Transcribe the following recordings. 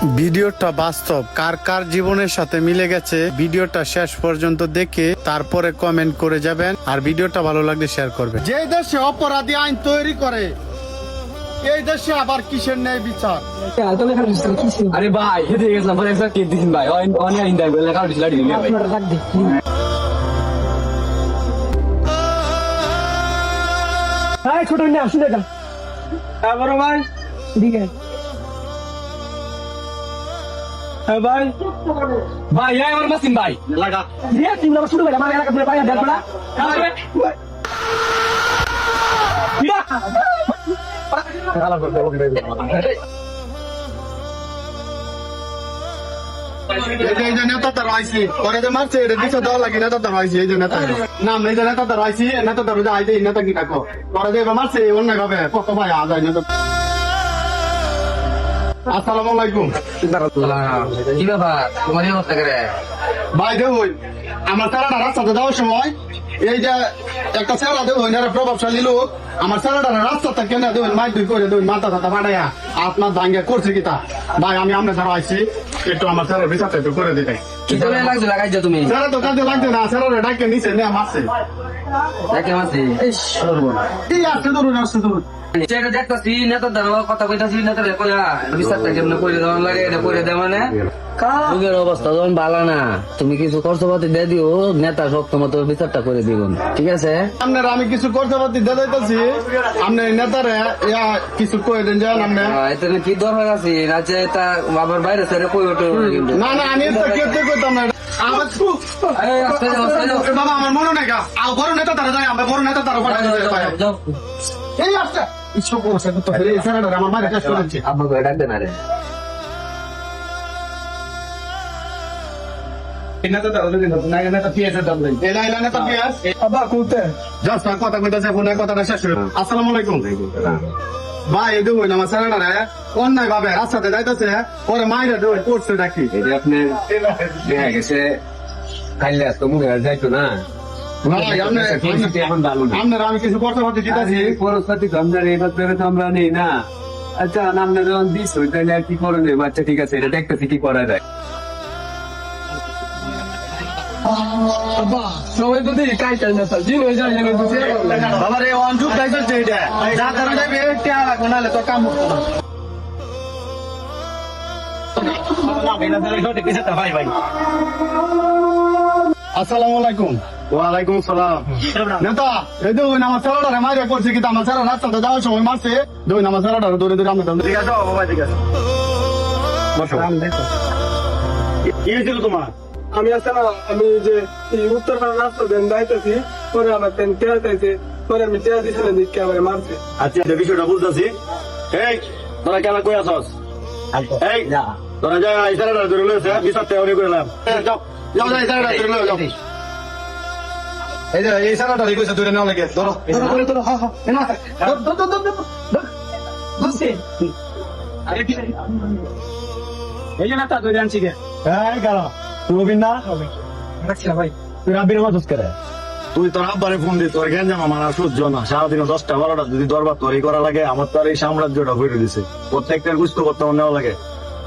ভিডিওটা বাস্তব কার কার জীবনের সাথে মিলে গেছে ভিডিওটা শেষ পর্যন্ত দেখে তারপরে কমেন্ট করে যাবেন আর ভিডিওটা ভালো লাগলে শেয়ার করবেন। যে দেশে অপরাধী আইন তৈরি করে এই দেশে আবার কিসের ন্যায় বিচার? আরে ভাই হেঁটে গেছিলাম পরে একটা টিপ দিন ভাই অনেক ইন্টার বলে কারো ডিসলার দিন ভাই হ্যাঁ ছোট নিয়ে আসুন এটা বড় ভাই ঠিক আছে হ্যাঁ ভাই ভাই এই আমার মাসিন ভাই লাগা দিয়ে তুমি আবার শুরু করে আমার এলাকা পুরো পাইয়া দেখো না এই যে নেতা তার আইসি পরে যে মারছে এটা দিছে দেওয়া লাগে নেতা তার আইসি এই যে নেতা নাম এই যে নেতা তার আইসি নেতা তার আইসি নেতা কি ডাকো পরে যে মারছে অন্য ভাবে কত ভাই আজ নেতা। আসসালামু আলাইকুম। কি ব্যাপার তোমার এই অবস্থা করে ভাই দেখুন আমার সারাটা রাস্তাতে যাওয়ার সময় এই যে একটা সেরা দেখুন এরা প্রভাবশালী লোক আমার সারাটা রাস্তাতে কেন দেখুন মাইক দুই করে দেখুন মাথা টাথা ফাটাইয়া আপনার দাঙ্গে করছে কিতা ভাই আমি আপনার দ্বারা আইসি একটু আমার স্যারের বিচারটা একটু করে দিতে। কি করে লাগছে লাগাইছো তুমি স্যার তো কাজে লাগছে না স্যারের ডাকে নিচে নিয়ে মারছে দেখে মাসি এই আসতে ধরুন আসতে ধরুন এটা দেখতাছি নেতা দ্বারা কথা কইতাছি নেতা কইয়া বিচারটা কেমন করে দেওয়া লাগে এটা করে দেওয়া মানে যুগের অবস্থা যখন ভালো না তুমি কিছু খরচপাতি দিয়ে দিও নেতা শক্ত মতো বিচারটা করে দিবেন ঠিক আছে আপনার আমি কিছু করতে পারছি দাদাইতেছি আপনি নেতারে ইয়া কিছু কয়ে দেন যান আপনি এতে কি দরকার আছে আছে তা বাবার বাইরে ছেড়ে কই ওঠে কিন্তু না না আমি তো কেটে করতাম না আমার এই আস্তে যাও আস্তে যাও বাবা আমার মনে নাই গা আর বড় নেতা তারা যায় আমরা বড় নেতা তারা যাও এই আসছে কিছু করছে তো এই স্যারের আমার মাঝে কাজ করেছে আব্বা করে ডাক দেন আরে আসসালামু আলাইকুম ভাই এই দেখুন আমার স্যারেরা অন্যায় ভাবে রাস্তাতে যাইতেছে পরে মাইরে করছে ডাকি এটা আপনি দেখা গেছে খাইলে আজকে মুখে আর যাইতো না এখন ভালো না আপনারা আমি কিছু করতে পারছি জিতাছি পরস্পতি আমরা এবার ধরে তো আমরা নেই না আচ্ছা নামটা যখন দিস তাহলে আর কি করে নেব আচ্ছা ঠিক আছে এটা দেখতেছি কি করা যায় সবাই তো দেখি কাজ চাই না স্যার জিন হয়ে যায় বাবা রে ওয়ান টু প্রাইস হচ্ছে এটা যা তারা যাবে এটা লাগবে নাহলে তো কাম হতো না আসসালামু আলাইকুম। ওয়ালাইকুম সালাম। নেতা এই দেখুন আমার ছেলেটারে মাইরে করছে কিন্তু আমার ছেলে রাস্তাতে যাওয়ার সময় মারছে দেখুন আমার ছেলেটারে দৌড়ে দৌড়ে আমি ঠিক আছে বাবা ঠিক আছে কি হয়েছিল তোমার? আমি আসলে আমি যে এই উত্তরপাড়া রাস্তা দেন যাইতেছি পরে আমার তেন কেয়াইতেছে পরে আমি চেয়ার দিছিলাম দিকে আমার মারছে আচ্ছা এই বিষয়টা বুঝতেছি এই তোরা কেন কই আসস এই তোরা যা এই ছেলেটারে ধরে লইছে বিচার তেমনি করলাম যাও যাও যাও এই ছেলেটারে ধরে লই যাও এই যে এই ছেলেটারে কইছে ধরে নেওয়া লাগে ধরো ধরো ধরো হ্যাঁ হ্যাঁ এনা ধর ধর ধর ধর বুঝছি আরে কি এই যে নেতা ধরে আনছি গে এই গালা তুই না রাখছি ভাই তুই রাব্বির মাদুস করে তুই তোর আব্বারে ফোন দি তোর জ্ঞান জামা মানা সহ্য না সারাদিন 10টা 12টা যদি দরবার তৈরি করা লাগে আমার তো আর এই সাম্রাজ্যটা ঘুরে দিছে প্রত্যেকটার গুস্ত করতে নেওয়া লাগে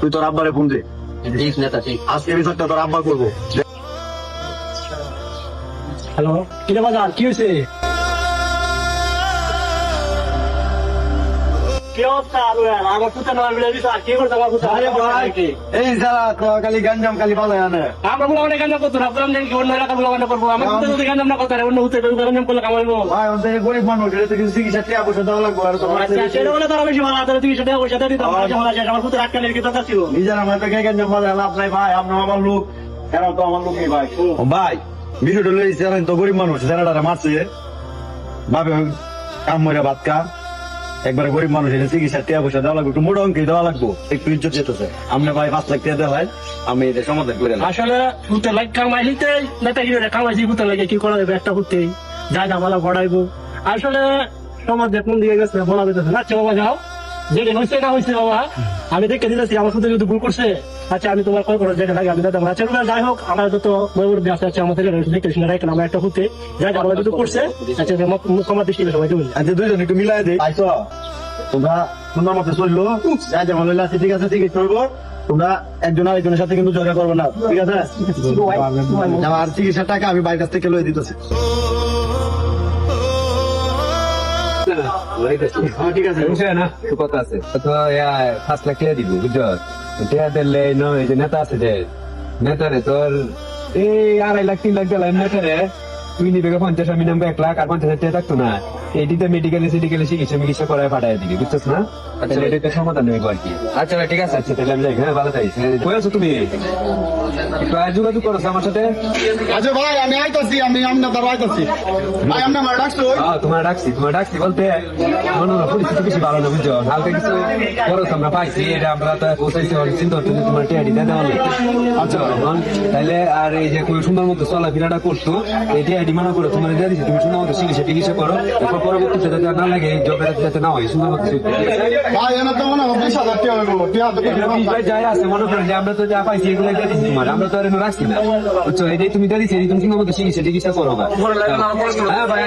তুই তোর আব্বারে ফোন দি ঠিক নেতা ঠিক আজকে বিচারটা তোর আব্বা করবো হ্যালো কিরে বাজার কি হয়েছে কি অবস্থা আমার পুতা না মিলে দিছ কি করতে আমার পুতা আরে ভাই এই সারা খালি গঞ্জাম খালি বাজায় আনে আমরা বলে অনেক গাঞ্জাম করতো না আপনার নেই কি অন্য এলাকা বলে অন্য করবো আমার পুতা যদি গাঞ্জাম না করতে অন্য হতে গাঞ্জাম করলে কামাইবো ভাই অন্তত গরিব মানুষ এটা তো কিছু চিকিৎসা টিয়া পয়সা দেওয়া লাগবে আর তোমার সেটা বলে তারা বেশি ভালো আদালত থেকে সেটা পয়সা দিতে আমার পুতা আটকালে কি দরকার ছিল নিজের আমার তো গঞ্জাম বাজায় লাভ নাই ভাই আপনার আমার লোক এরা তো আমার লোকই ভাই ভাই ভিডিওটা লইছে তো গরিব মানুষ যারা মারছে ভাবে কাম মরে ভাত কা একবারে গরিব মানুষ এটা চিকিৎসা টিয়া পয়সা দেওয়া লাগবে একটু মোটা অঙ্কে দেওয়া লাগবে একটু ইজ্জত যেতেছে আমরা ভাই 5 লাখ টাকা দেওয়া হয় আমি এটা সমাধান করে না আসলে পুতে লাইক কামাইতে নেতা কি কামাইছি পুতে লাগে কি করা যাবে একটা পুতে যা জামালা ভরাইবো আসলে সমাজে কোন দিকে গেছে বলা যেতেছে না আচ্ছা বাবা যাও যেটা হয়েছে না হয়েছে বাবা আমি দেখে দিতেছি আমার সাথে যদি ভুল করছে আচ্ছা আমি তোমার কল করো যেটা লাগে আমি দাদা আচ্ছা যাই হোক আমার যত ময়ূর আছে আছে আমাদের দেখতেছি না রাখেন আমার একটা হতে যাই আমার যদি করছে আচ্ছা আমার দৃষ্টি সবাই তুমি আচ্ছা দুইজন একটু মিলাই দেই তোমরা সুন্দর মতো চললো যা যেমন আছে ঠিক আছে ঠিক করবো তোমরা একজন আরেকজনের সাথে কিন্তু ঝগড়া করবে না, ঠিক আছে? আমার চিকিৎসার টাকা আমি বাইরের কাছ থেকে লয়ে দিতেছি। ঠিক আছে। না কথা আছে তো 5 লাখ টাকা দিব বুঝছো, টাকা দিলে এই যে নেতা আছে যে নেতারে তোর এই 2.5 লাখ 3 লাখ দিলাম নেতারে, তুই নিবে 50, আমি নামবো 1 লাখ, আর 50,000 টাকা থাকতো না, এইটিতে মেডিকেলে চিকিৎসা করায় পাঠায় দিবি, বুঝছিস না? আচ্ছা এটা সমাধান হইব আর কি। আচ্ছা ভাই ঠিক আছে। আচ্ছা তাহলে আমি যাই, হ্যাঁ ভালো থাকিস। কই আছো তুমি? একটু যোগাযোগ করো আমার সাথে। আচ্ছা ভাই আমি আইতাছি, আমি আপনার আইতাছি ভাই, আপনি আমার ডাকছো? তোমার ডাকছি বলতে পরিস্থিতি বেশি ভালো না বুঝছো, হালকা কিছু খরচ আমরা পাইছি, এটা আমরা তো পৌঁছাইছি, চিন্তা হচ্ছে যে তোমার টেহারি দেওয়া লাগে। আচ্ছা তাহলে আর এই যে কোনো সুন্দর মতো চলাফেরাটা করতো, এই টেহারি মানা করে তোমার দিয়ে দিচ্ছি, তুমি সুন্দর মতো চিকিৎসা করো, এরপর পরবর্তীতে যাতে না লাগে এই জবের যাতে না হয়, সুন্দর মতো ভাই এনে তো মনে হয় 20,000 টাকা হইব, যাই আছে মনে করেন যে আমরা তো যা পাইছি এগুলো দিয়ে দিচ্ছি তোমার, আমরা তো আর এনে রাখছি না বুঝছো, এটাই তুমি দিয়ে দিচ্ছি, তুমি সুন্দর মতো চিকিৎসা করো। হ্যাঁ ভাই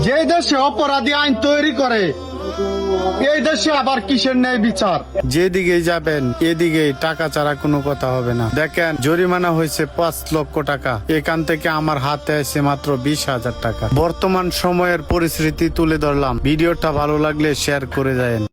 যে দেশে অপরাধী আইন তৈরি করে এই দেশে আবার কিসের ন্যায় বিচার? যেদিকে যাবেন এদিকে টাকা ছাড়া কোনো কথা হবে না। দেখেন জরিমানা হয়েছে 5 লক্ষ টাকা, এখান থেকে আমার হাতে আছে মাত্র 20,000 টাকা। বর্তমান সময়ের পরিস্থিতি তুলে ধরলাম, ভিডিওটা ভালো লাগলে শেয়ার করে যাবেন।